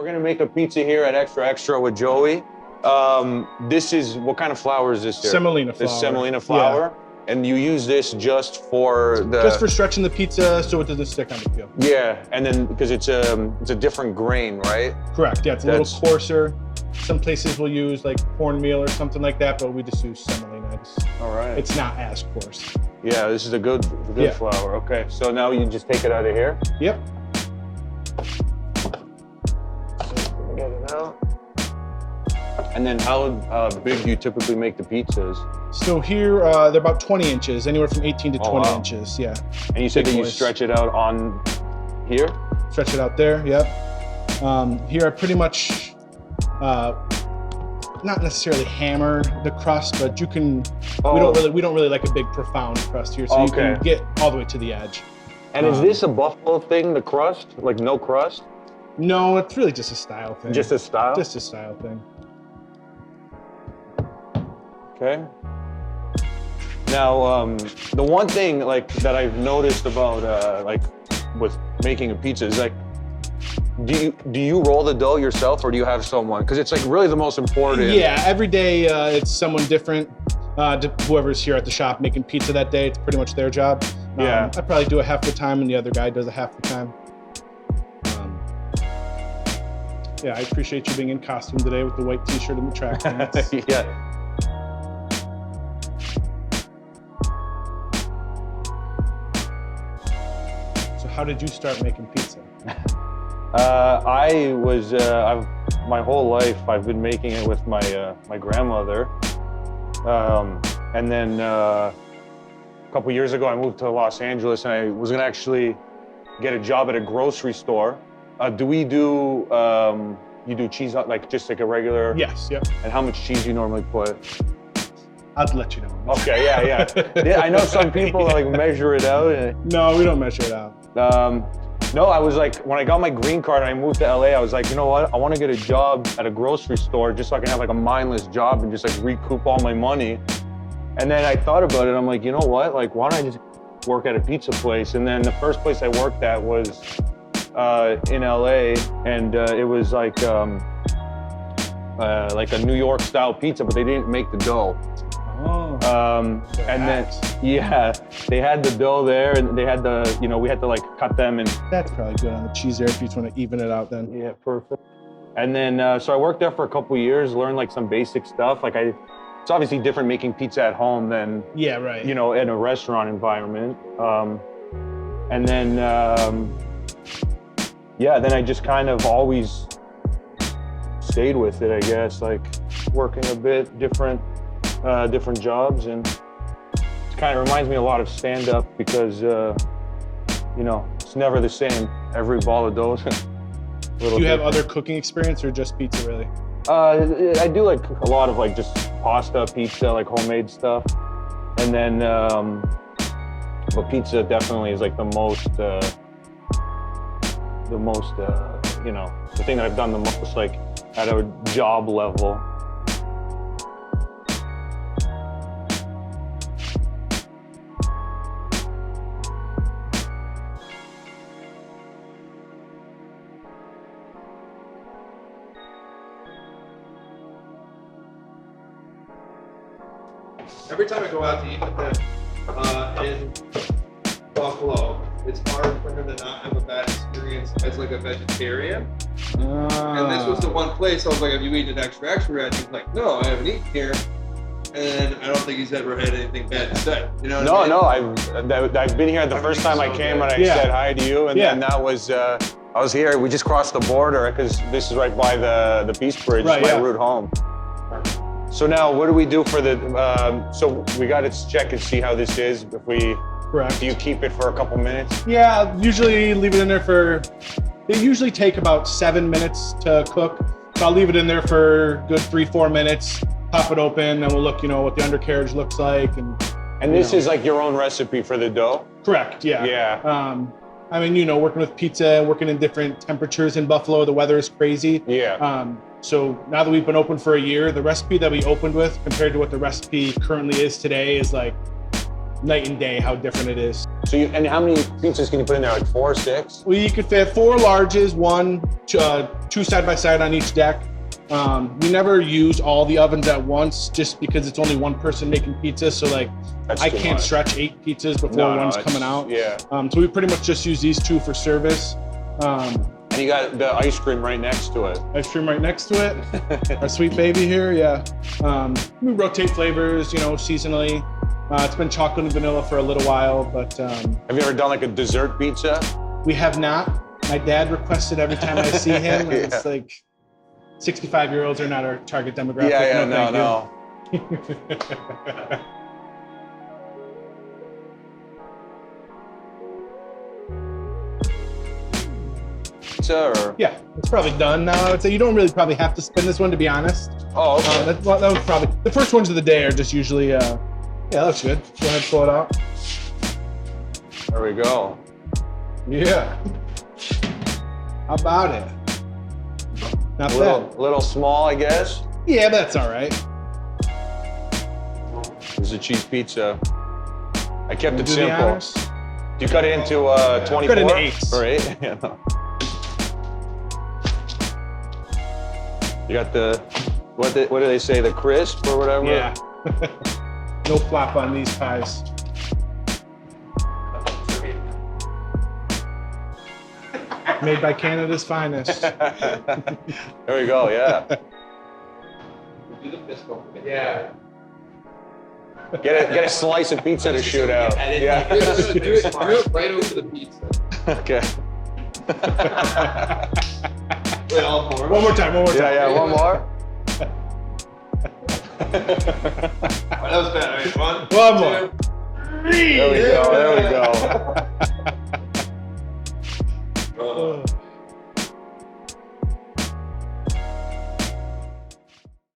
we're gonna make a pizza here at Extra Extra with Joey. This is, what kind of flour is this here? Semolina flour. This semolina flour. Yeah. And you use this just for the... Just for stretching the pizza so it doesn't stick on the peel. Yeah, and then because it's a different grain, right? Correct, yeah, it's a little coarser. Some places will use like cornmeal or something like that, but we just use semolina. All right. It's not as coarse. Yeah, this is a good flour. Okay, so now you just take it out of here? Yep. Get it out. And then how big do you typically make the pizzas? So here, they're about 20 inches, anywhere from 18 to 20 inches, yeah. And you said that you stretch it out on here? Stretch it out there, yep. Here I pretty much, not necessarily hammer the crust, but you can, we don't really like a big profound crust here, so you can get all the way to the edge. And is this a Buffalo thing, the crust? Like no crust? No, it's really just a style thing. Just a style? Just a style thing. Okay. Now, the one thing like that I've noticed about like with making a pizza is like, do you roll the dough yourself or do you have someone? Because it's like really the most important. Yeah, every day it's someone different. Whoever's here at the shop making pizza that day, it's pretty much their job. Yeah. I probably do it half the time and the other guy does it half the time. Yeah, I appreciate you being in costume today with the white t-shirt and the track pants. Yeah. How did you start making pizza? My whole life I've been making it with my my grandmother, and then a couple years ago I moved to Los Angeles and I was gonna actually get a job at a grocery store. Do we do you do cheese like just like a regular? Yes. Yep. And how much cheese do you normally put? I'd let you know. Okay. Yeah. Yeah. I know some people like measure it out. No, we don't measure it out. No, I was like, when I got my green card and I moved to LA, I was like, you know what? I want to get a job at a grocery store just so I can have like a mindless job and just like recoup all my money. And then I thought about it. I'm like, you know what? Like, why don't I just work at a pizza place? And then the first place I worked at was in LA, and it was like a New York style pizza, but they didn't make the dough. And then, yeah, they had the dough there and they had the, we had to like cut them and. That's probably good on the cheese there if you just want to even it out then. Yeah, perfect. And then, so I worked there for a couple of years, learned like some basic stuff. Like it's obviously different making pizza at home than, in a restaurant environment. And then, then I just kind of always stayed with it, I guess, like working a bit different jobs, and it kind of reminds me a lot of stand-up because it's never the same. Every ball of dough is Do you have other cooking experience or just pizza really? I do like a lot of like just pasta, pizza, like homemade stuff, and then but pizza definitely is like the thing that I've done the most like at a job level. Every time I go out to eat with them in Buffalo, it's hard for him to not have a bad experience as like a vegetarian. And this was the one place I was like, have you eaten an Extra Extra at? He's like, no, I haven't eaten here. And I don't think he's ever had anything bad to say. You know what I mean? I've been here the first time I came and I said hi to you, and then that was, I was here, we just crossed the border because this is right by the Peace Bridge, my route home. So now, what do we do for the? So we got to check and see how this is. If we, do you keep it for a couple minutes? Yeah, usually leave it in there for. They usually take about 7 minutes to cook. So I'll leave it in there for a good 3-4 minutes. Pop it open, and we'll look, what the undercarriage looks like, and. And this is like your own recipe for the dough? Correct. Yeah. Yeah. I mean, working with pizza, working in different temperatures in Buffalo, the weather is crazy. Yeah. So now that we've been open for a year, the recipe that we opened with compared to what the recipe currently is today is like night and day how different it is. So and how many pizzas can you put in there? Like 4 or 6? You could fit 4 larges, 2 side by side on each deck. We never use all the ovens at once just because it's only one person making pizza. So like That's I too can't much. stretch 8 pizzas before one's coming out. Yeah. So we pretty much just use these 2 for service. And you got the ice cream right next to it. Ice cream right next to it. Our sweet baby here, yeah. We rotate flavors, you know, seasonally. It's been chocolate and vanilla for a little while, but Have you ever done like a dessert pizza? we have not. My dad requests it every time I see him. Yeah. It's like 65-year-olds are not our target demographic. Yeah, no. Pizza or? Yeah, it's probably done now. I would say you don't really probably have to spin this one, to be honest. Oh, okay. That was probably the first ones of the day are just usually. Yeah, that looks good. Go ahead, pull it out. There we go. Yeah. How about it? Not A bad. little small, I guess. Yeah, but that's all right. This is a cheese pizza. I kept it Do the simple. honors. Do you cut it into 24? Cut it into 8s. Or 8? Yeah, no. You got the, what do they say, the crisp or whatever? Yeah. No flop on these pies. Made by Canada's finest. There we go, yeah. Do the fiscal. Yeah. Get a slice of pizza to shoot out. Yeah. Do it right over the pizza. Okay. Wait, all 4? One more time. Yeah, one more. That was bad. All right, 1, One more. 2, 3. There we go. Oh.